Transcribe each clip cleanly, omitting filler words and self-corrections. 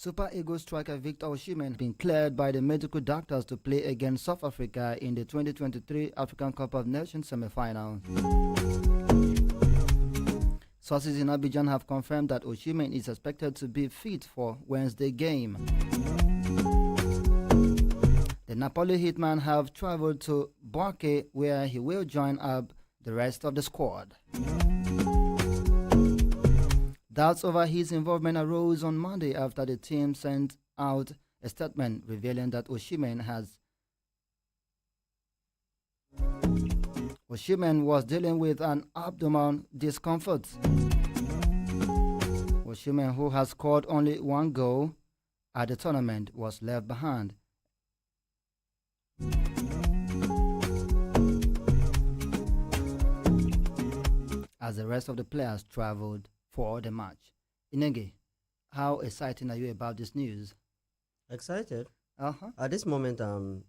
Super Eagles striker Victor Osimhen has been cleared by the medical doctors to play against South Africa in the 2023 African Cup of Nations semi-final. Sources in Abidjan have confirmed that Osimhen is expected to be fit for Wednesday game. The Napoli hitman have traveled to Barque, where he will join up the rest of the squad. Doubts over his involvement arose on Monday after the team sent out a statement revealing that Osimhen was dealing with an abdominal discomfort. Osimhen, who has scored only one goal at the tournament, was left behind. As the rest of the players traveled for the match. Inenge, how excited are you about this news? Excited? Uh-huh. At this moment, I'm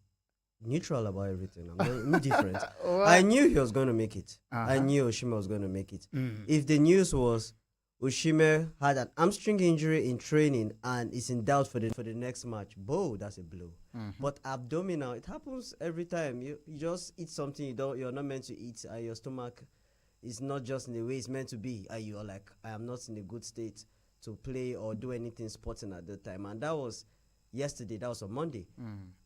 neutral about everything. I'm not indifferent. I knew he was going to make it. I knew Osimhen was going to make it. If the news was Osimhen had an hamstring injury in training and is in doubt for the next match, that's a blow. But abdominal, it happens every time. You just eat something you're not meant to eat, and your stomach is not just in the way it's meant to be, and you're like, I am not in a good state to play or do anything sporting at the time. And that was yesterday. That was on Monday.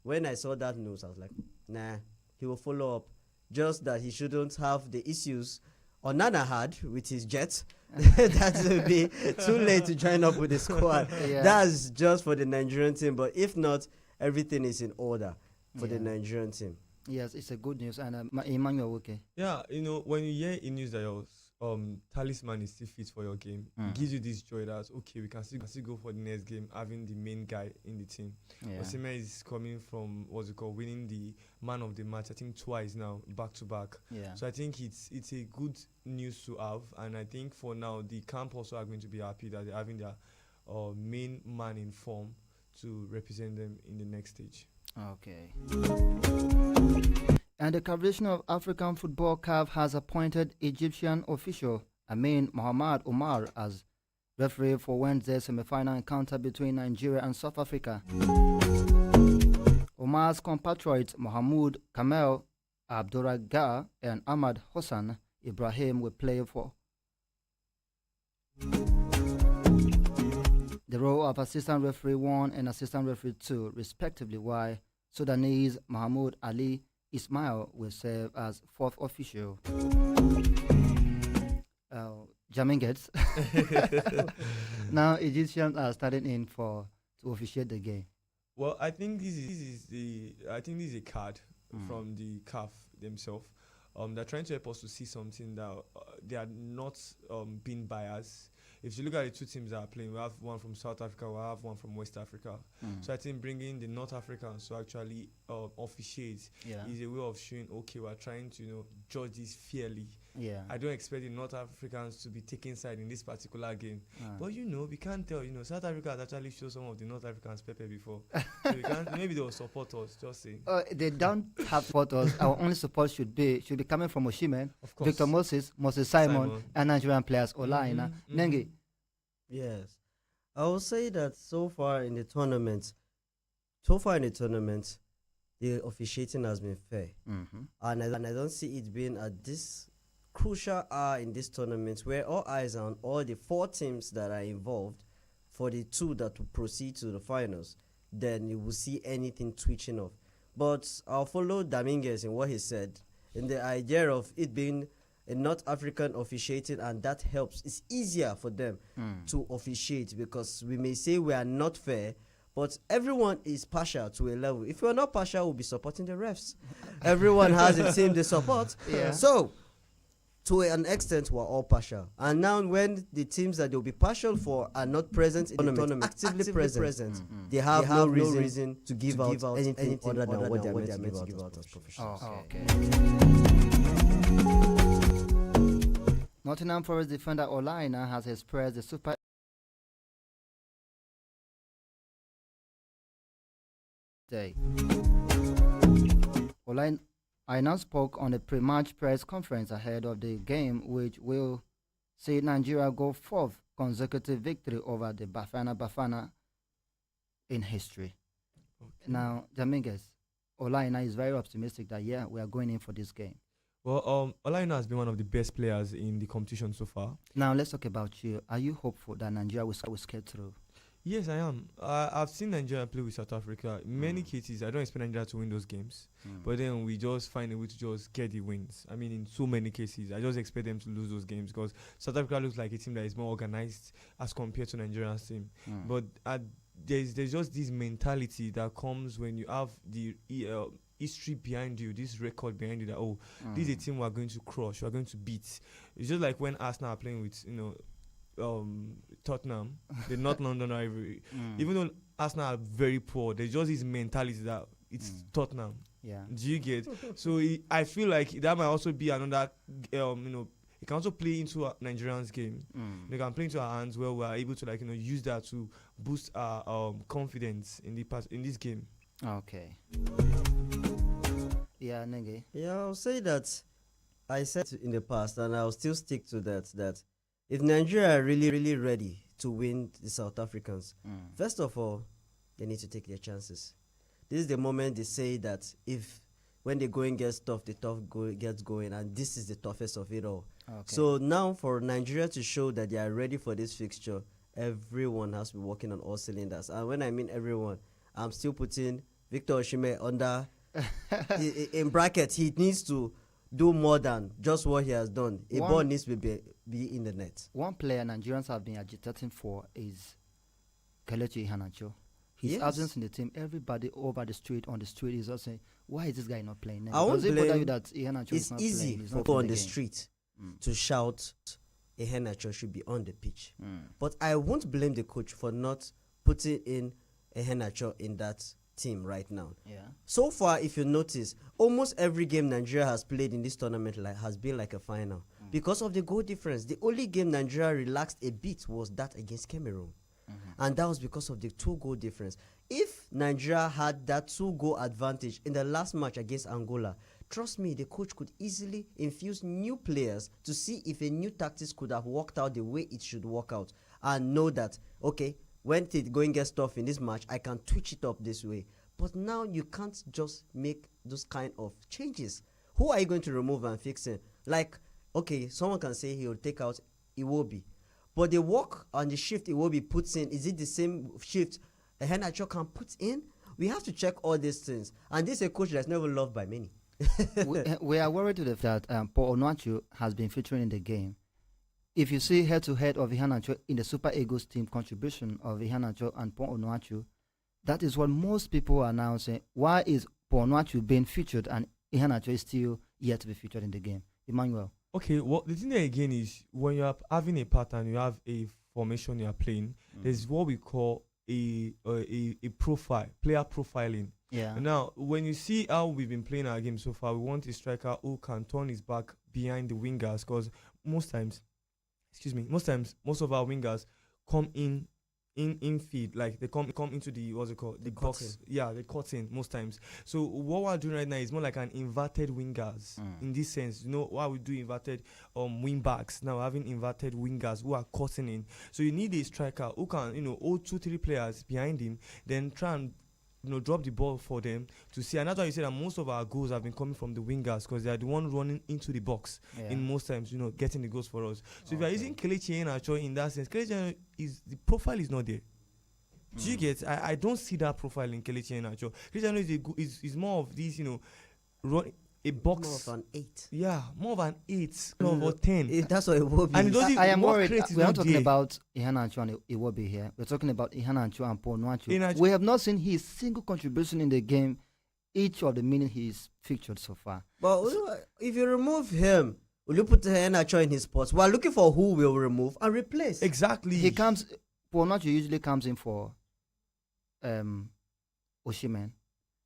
When I saw that news, I was like, nah, he will follow up. Just that he shouldn't have the issues Onana had with his jet. That will be too late to join up with the squad. That's just for the Nigerian team. But if not, everything is in order for the Nigerian team. Yes, it's a good news. And Emmanuel, okay. Yeah, when you hear in news that your talisman is still fit for your game, it gives you this joy that, okay, we can still go for the next game, having the main guy in the team. Osimhen is coming from, winning the man of the match, I think twice now, back to back. So I think it's a good news to have. And I think for now, the camp also are going to be happy that they're having their main man in form to represent them in the next stage. Okay. And the Confederation of African Football CAF has appointed Egyptian official Amin Mohamed Omar as referee for Wednesday's semi-final encounter between Nigeria and South Africa. Omar's compatriots Mohamed Kamel Abdurraga and Ahmad Hossan Ibrahim will play for the role of assistant referee 1 and assistant referee 2, respectively, while Sudanese Mahmoud Ali Ismail will serve as fourth official. Jamming gets. Now Egyptians are starting in to officiate the game. Well, I think this is a card from the CAF themselves. They're trying to help us to see something that they are not being biased. If you look at the two teams that are playing, we have one from South Africa, we have one from West Africa. So I think bringing the North Africans to actually officiate is a way of showing, okay, we're trying to judge this fairly. I don't expect the North Africans to be taking side in this particular game. But we can't tell. South Africa has actually shown some of the North Africans pepper before. So we can't, maybe they will support us, just saying. They don't have supporters. Our only support should be coming from Osimhen, Victor Moses Simon, and Nigerian players Olaina. Nengi. Yes. I will say that so far in the tournament, the officiating has been fair. And I don't see it being at this crucial hour in this tournament where all eyes are on all the 4 teams that are involved for the 2 that will proceed to the finals. Then you will see anything twitching off. But I'll follow Dominguez in what he said, in the idea of it being a North African officiating, and that helps. It's easier for them to officiate, because we may say we are not fair, but everyone is partial to a level. If we're not partial, we'll be supporting the refs. Everyone has a team they support. So, to an extent, we're all partial. And now when the teams that they'll be partial for are not present in the tournament, actively present, they have no reason to give out anything other than what they're meant to give out as professionals. Nottingham Forest defender Olaina has expressed the Super Day. Olaina spoke on a pre-match press conference ahead of the game, which will see Nigeria go 4th consecutive victory over the Bafana in history. Okay. Now, Dominguez, Olaina is very optimistic that, yeah, we are going in for this game. Well, Olaina has been one of the best players in the competition so far. Now, let's talk about you. Are you hopeful that Nigeria will skate through? Yes, I am. I've seen Nigeria play with South Africa. In many cases, I don't expect Nigeria to win those games. But then we just find a way to just get the wins. I mean, in so many cases, I just expect them to lose those games because South Africa looks like a team that is more organized as compared to Nigeria's team. But there's just this mentality that comes when you have the history behind you, this record behind you that, this is a team we're going to crush, we're going to beat. It's just like when Arsenal are playing with, Tottenham, the North London rivalry. Even though Arsenal are very poor, there's just this mentality that it's Tottenham. Yeah. Do you get? So I feel like that might also be another, it can also play into a Nigerian's game. They can play into our hands where we are able to use that to boost our confidence in this game. Okay. Yeah, Nenge. Yeah, I'll say that I said in the past, and I'll still stick to that if Nigeria are really, really ready to win the South Africans, first of all, they need to take their chances. This is the moment they say that when the going gets tough, the tough gets going, and this is the toughest of it all. Okay. So now for Nigeria to show that they are ready for this fixture, everyone has to be working on all cylinders. And when I mean everyone, I'm still putting Victor Osimhen under in brackets. He needs to do more than just what he has done. A ball needs to be in the net. One player Nigerians have been agitating for is Kelechi Iheanacho. His absence in the team, everybody over the street, on the street, is also saying, why is this guy not playing? Does it bother you that Iheanacho is not playing? It's easy for people on the street to shout Iheanacho should be on the pitch. But I won't blame the coach for not putting in Iheanacho in that team right now. Yeah. So far, if you notice, almost every game Nigeria has played in this tournament has been like a final because of the goal difference. The only game Nigeria relaxed a bit was that against Cameroon. And that was because of the 2-goal difference. If Nigeria had that 2-goal advantage in the last match against Angola, trust me, the coach could easily infuse new players to see if a new tactics could have worked out the way it should work out, and know that, okay, when it going gets tough in this match, I can twitch it up this way. But now you can't just make those kind of changes. Who are you going to remove and fix it? Like, okay, someone can say he will take out Iwobi. But the work and the shift Iwobi puts in, is it the same shift Iheanacho can put in? We have to check all these things. And this is a coach that's never loved by many. we are worried to the fact that Paul Onuachu has been featuring in the game. If you see head-to-head of Iheanacho in the Super Eagles team contribution of Iheanacho and Paul Onuachu, that is what most people are now saying. Why is Paul Onuachu being featured and Iheanacho is still yet to be featured in the game? Emmanuel. Okay, well, the thing there again is when you are having a pattern, you have a formation you are playing, there's what we call a profile, player profiling. Yeah. Now, when you see how we've been playing our game so far, we want a striker who can turn his back behind the wingers, because most of our wingers come in feed, like they come into the the box. Yeah, they cut in most times. So what we're doing right now is more like an inverted wingers in this sense. You know why we do inverted wing backs now, having inverted wingers who are cutting in. So you need a striker who can hold 2-3 players behind him, then try and drop the ball for them to see. And that's why you say that most of our goals have been coming from the wingers, because they are the one running into the box in most times, getting the goals for us. So if you are using Kelechi Iheanacho in that sense, Kelechi the profile is not there. Do you get? I don't see that profile in Kelechi Iheanacho. Kelechi Iheanacho is more of these, run a box. More of an 8. Yeah, more of an 8, or 10. That's what it will be. And I am worried. We're not talking about Iheanacho and Iwobi here. We're talking about Iheanacho and Paul Onuachu. We have not seen his single contribution in the game each of the minutes he's featured so far. But if you remove him, will you put Iheanacho in his spots? We're looking for who will remove and replace. Exactly. Paul Onuachu usually comes in for Osimhen.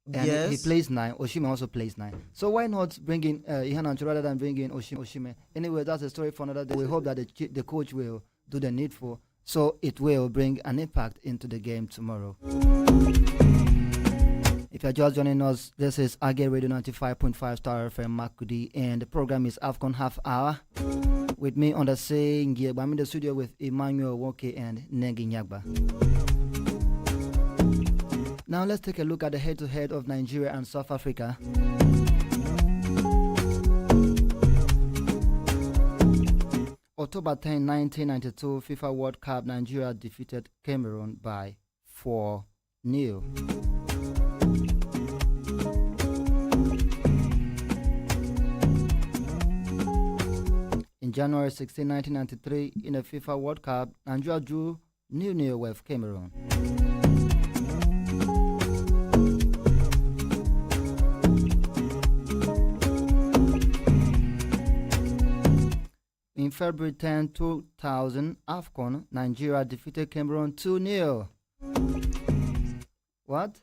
And he plays 9. Osimhen also plays 9. So why not bring in Iheanacho rather than bring in Osimhen? Anyway, that's a story for another day. We hope that the coach will do the needful, so it will bring an impact into the game tomorrow. If you're just joining us, this is Agate Radio 95.5 Star FM Makudi, and the program is AFCON Half Hour. With me on the saying, I'm in the studio with Emmanuel Woke and Nengi Nyagba. Now let's take a look at the head-to-head of Nigeria and South Africa. October 10, 1992, FIFA World Cup, Nigeria defeated Cameroon by 4-0. In January 16, 1993, in the FIFA World Cup, Nigeria drew 0-0 with Cameroon. In February 10, 2000, AFCON, Nigeria defeated Cameroon 2-0. What?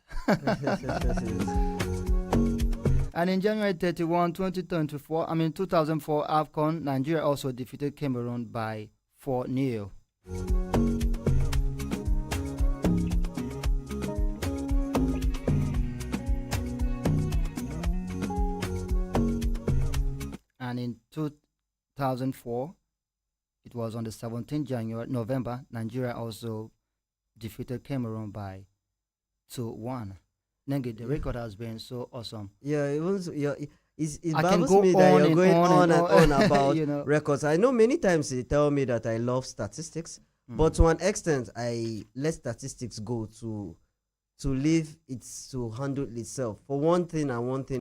And in January 31, 2004, AFCON, Nigeria also defeated Cameroon by 4-0. And in 2004, it was on the 17th November, Nigeria also defeated Cameroon by 2-1. Nengi, the record has been so awesome. Yeah, it was. Yeah, it baffles me that you're going on and on about records. I know many times they tell me that I love statistics, but to an extent, I let statistics go to leave it to handle itself. For one thing and one thing,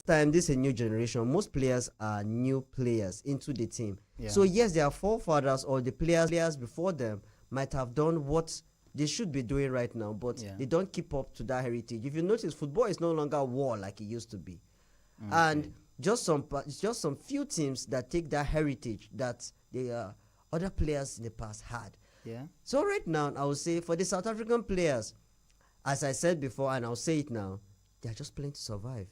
time this is a new generation. Most players are new players into the team. Yeah. So yes, their forefathers or the players before them might have done what they should be doing right now, but they don't keep up to that heritage. If you notice, football is no longer war like it used to be. Okay. And just some few teams that take that heritage that the other players in the past had. Yeah. So right now, I would say for the South African players, as I said before, and I'll say it now, they are just playing to survive.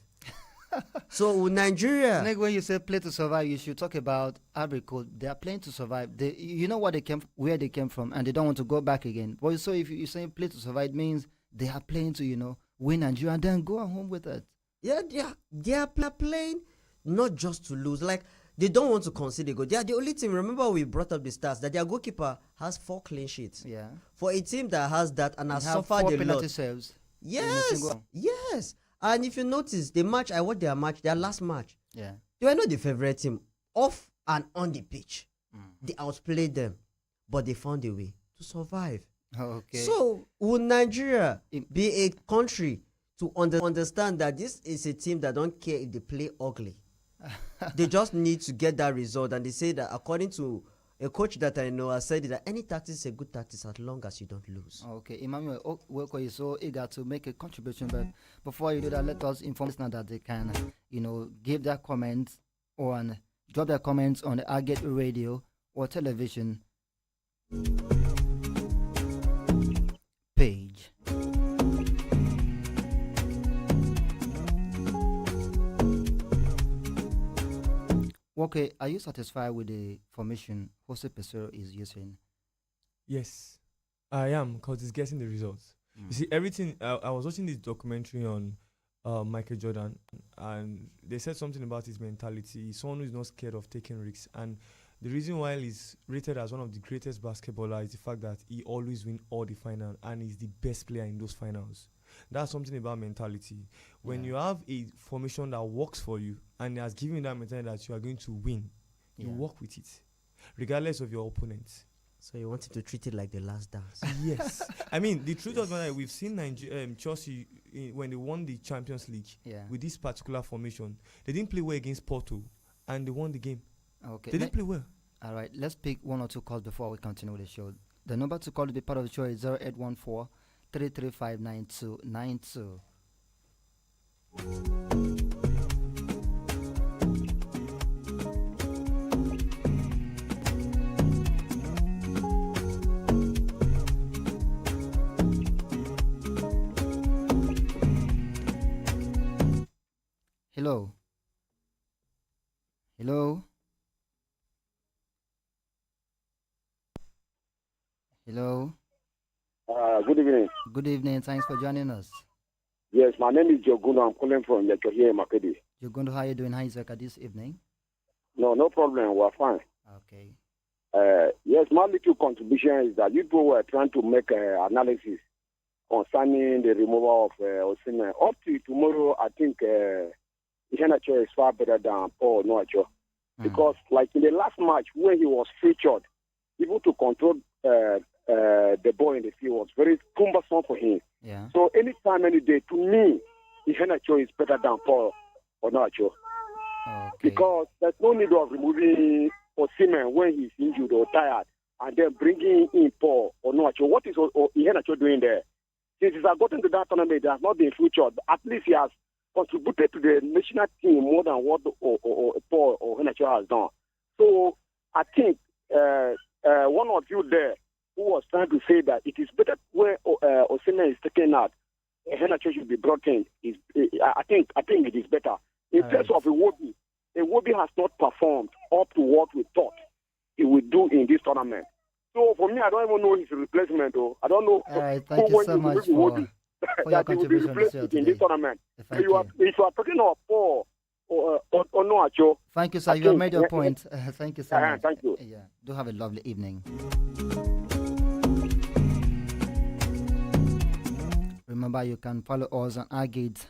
So Nigeria. Like when you say play to survive, you should talk about Ivory Coast. They are playing to survive. You know where they came from, and they don't want to go back again. But so if you say play to survive, it means they are playing to win Nigeria and then go home with it. Yeah, they are playing not just to lose. Like they don't want to concede a goal. They are the only team. Remember we brought up the stats that their goalkeeper has 4 clean sheets. Yeah. For a team that has that and has suffered 4 a penalty lot. saves. Yes. Yes. And if you notice, I watched their last match. Yeah. They were not the favorite team. Off and on the pitch. They outplayed them. But they found a way to survive. Okay. So, would Nigeria be a country to understand that this is a team that don't care if they play ugly? They just need to get that result. And they say that according to a coach that I know has said that any tactics is a good tactics as long as you don't lose. Okay, Emmanuel Weko is so eager to make a contribution, but before you do that, let us inform listeners that they can, give their comments or drop their comments on the Agate radio or television page. Okay, are you satisfied with the formation Jose Pesero is using? Yes, I am, because he's getting the results. You see, everything. I was watching this documentary on Michael Jordan, and they said something about his mentality. He's someone who's not scared of taking risks, and the reason why he's rated as one of the greatest basketballers is the fact that he always wins all the finals, and he's the best player in those finals. That's something about mentality. When you have a formation that works for you and has given you that mentality that you are going to win, you work with it, regardless of your opponents. So you wanted to treat it like the last dance? Yes. I mean, the truth of the matter, we've seen Chelsea when they won the Champions League with this particular formation. They didn't play well against Porto, and they won the game. Okay. They didn't play well. All right. Let's pick 1 or 2 calls before we continue with the show. The number to call to be part of the show is 0814 335 9292. Hello. Hello. Hello. Good evening. Good evening. Thanks for joining us. Yes, my name is Jogundo. I'm calling from Lecture here in Makedi. Jogundo, how are you doing? How is Zeka this evening? No problem. We're fine. Okay. Yes, my little contribution is that you people were trying to make analysis concerning the removal of Osimhen. Up to tomorrow, I think Iheanacho is far better than Paul Onuachu. Because, like in the last match, when he was featured, even to control the ball in the field was very cumbersome for him. Yeah. So anytime, any day, to me, Iheanacho is better than Paul Onuachu. Okay. Because there's no need of removing Osimhen when he's injured or tired and then bringing in Paul Onuachu. What is Iheanacho doing there? Since he has gotten to that tournament, he has not been featured. At least he has contributed to the national team more than what Paul Onuachu has done. So I think one of you there who was trying to say that it is better where Osimhen is taken out, Iheanacho should be brought in. I think it is better. In terms of Iwobi has not performed up to what we thought he would do in this tournament. So for me, I don't even know his replacement. I don't know. All right, thank you so much for your contribution in this tournament. Thank If you are talking about Paul Onuachu. Thank you, sir. You have made your point. Thank you so much. Thank you. Yeah. Do have a lovely evening. Remember, you can follow us on Agate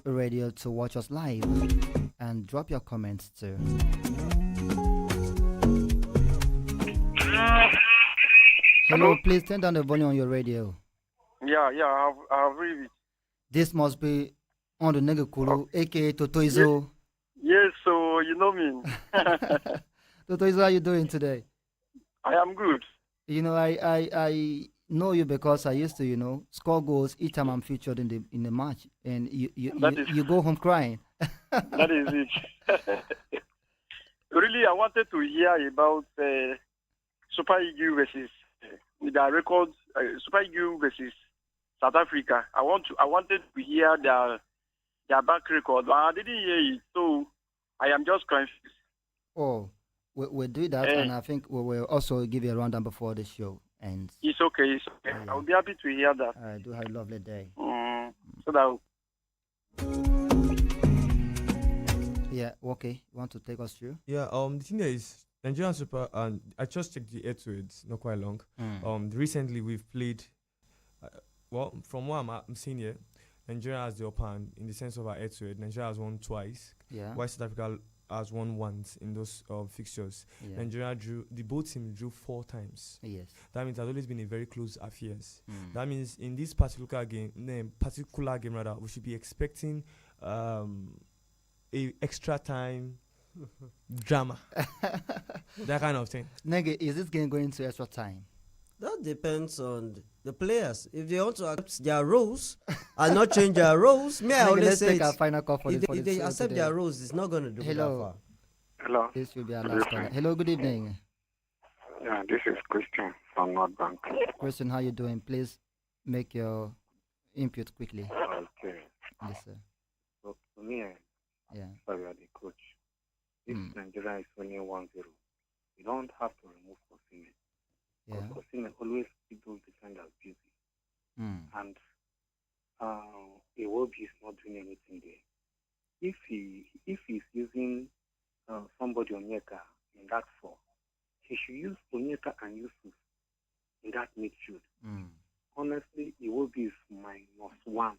Radio to watch us live and drop your comments too. Hello, please turn down the volume on your radio. Yeah, I'll read it. This must be on the Negakulu, aka Totoizo. Yes, so you know me. Totoizo, how you doing today? I am good. You know, I know you because I used to, score goals each time I'm featured in the match, and you go home crying. That is it. Really, I wanted to hear about Super Eagles versus their records. Super Eagles versus South Africa. I wanted to hear their back record, but I didn't hear it, so I am just confused. Oh, we'll do that, and I think we will also give you a rundown before the show ends. It's okay. Oh, yeah. I'll be happy to hear that. All right, do have a lovely day. So that. Yeah, okay. You want to take us through? Yeah, the thing there is Nigerian Super, and I just checked the it's not quite long. Recently we've played, from what I'm seeing here, Nigeria has the upper hand in the sense of our head-to-head. Nigeria has won twice, while South Africa has won once in those fixtures. Yeah. Nigeria the both teams drew 4 times. Yes. That means it has always been a very close affairs. That means in this particular game, we should be expecting a extra time drama. That kind of thing. Nege, is this game going to extra time? That depends on the players. If they want to accept their roles and not change their roles, I always let's say take our final call for if they accept today. their roles, it's not going to do that far. Hello. This will be our last call. Hello, good evening. Yeah, this is Christian from North Bank. Christian, how you doing? Please make your input quickly. Okay. Yes, sir. So for me, Yeah. sorry, I'm the coach. If Nigeria is winning 1-0, you don't have to remove Osimhen. Yeah. Because Osimhen always keep those defenders busy. And Iwobi is not doing anything there. If he's using somebody Onyeka in that 4, he should use Onyeka and Yusuf in that midfield. Honestly, Iwobi is -1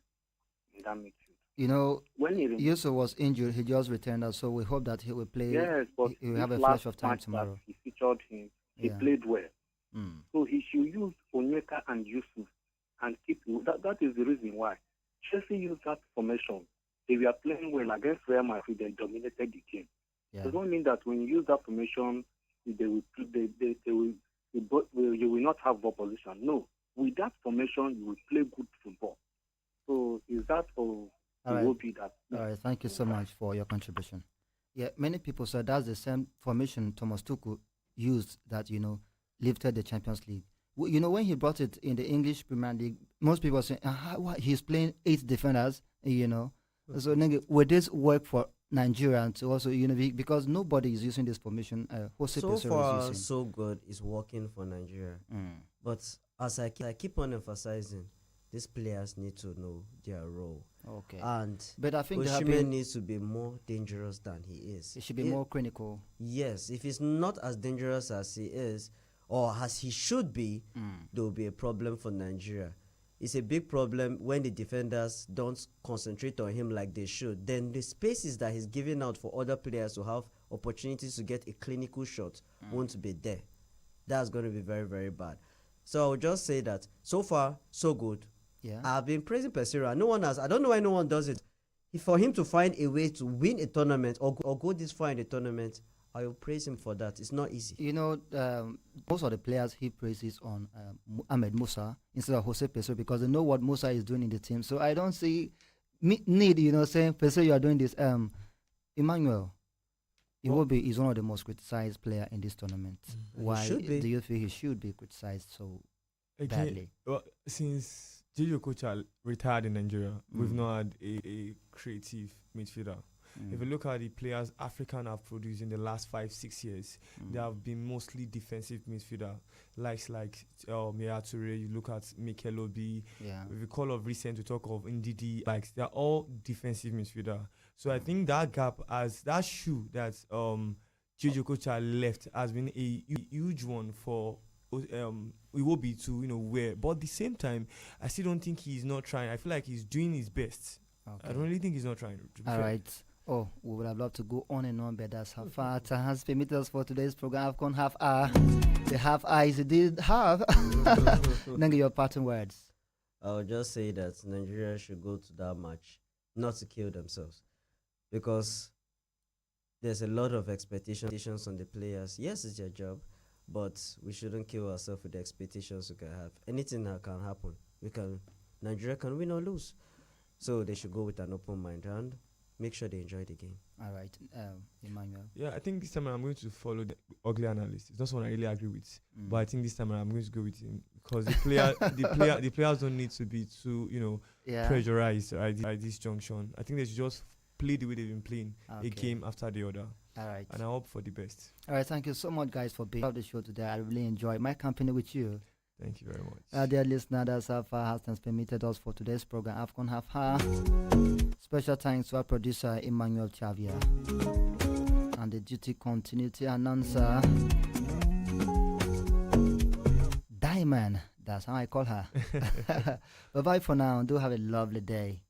in that midfield. You know, when Yusuf was injured, he just returned us, so we hope that he will play. Yes, but he will have a flash of time match tomorrow. That he featured him. He played well. So he should use Onyeka and Yusuf and keep that is the reason why Chelsea used that formation. They were playing well against Real Madrid, they dominated the game. Yeah. It does not mean that when you use that formation, you will not have opposition. No, with that formation, you will play good football. So is that all? All Will be that. All right, thank you so much for your contribution. Yeah, many people said that's the same formation Thomas Tuchel used that, lifted the Champions League. When he brought it in the English Premier League, most people are saying, he's playing 8 defenders, So, would this work for Nigeria to also, because nobody is using this formation? Jose So Peseiro far, is using. so good. It's working for Nigeria. But as I keep on emphasizing, these players need to know their role. Okay. But I think Osimhen needs to be more dangerous than he is. He should be more clinical. Yes. If he's not as dangerous as he is, or as he should be, there will be a problem for Nigeria. It's a big problem when the defenders don't concentrate on him like they should. Then the spaces that he's giving out for other players to have opportunities to get a clinical shot won't be there. That's going to be very, very bad. So I would just say that so far, so good. Yeah. I've been praising Pesira. No one has. I don't know why no one does it. For him to find a way to win a tournament or go this far in the tournament, I will praise him for that. It's not easy. You know, most of the players he praises on Ahmed Musa instead of Jose Pesero because they know what Musa is doing in the team. So I don't see need, saying, Pesero, you are doing this. Emmanuel, he's one of the most criticized player in this tournament. Why do you feel he should be criticized so badly? Well, since Gigi Okocha retired in Nigeria, we've not had a creative midfielder. If you look at the players African have produced in the last 5-6 years, they have been mostly defensive midfielder. Like Mia Toure, you look at Mikel Obi. Yeah. If you call of recent, we talk of Ndidi. Like they're all defensive midfielder. So I think that gap, as that shoe that Gigi Okocha left, has been a huge one for Iwobi to wear. But at the same time, I still don't think he's not trying. I feel like he's doing his best. Okay. I don't really think he's not trying. All right. Oh, we would have loved to go on and on, but that's how far time has permitted us for today's program. AFCON half hour. The half hour is indeed half. Then your parting words. I'll just say that Nigeria should go to that match not to kill themselves, because there's a lot of expectations on the players. Yes, it's their job, but we shouldn't kill ourselves with the expectations we can have. Anything that can happen, Nigeria can win or lose. So they should go with an open mind and make sure they enjoy the game. All right, Emmanuel. Yeah, I think this time I'm going to follow the ugly analyst. It's not one I really agree with, but I think this time I'm going to go with him because the players don't need to be too pressurized at this junction. I think they should just play the way they've been playing, a game after the other. All right, and I hope for the best. All right, thank you so much, guys, for being on the show today. I really enjoyed my company with you. Thank you very much. Dear listener, that's how far has permitted us for today's program, AFCON Half Hour. Special thanks to our producer, Emmanuel Chavia, and the duty continuity announcer, Diamond. That's how I call her. Bye-bye for now. Do have a lovely day.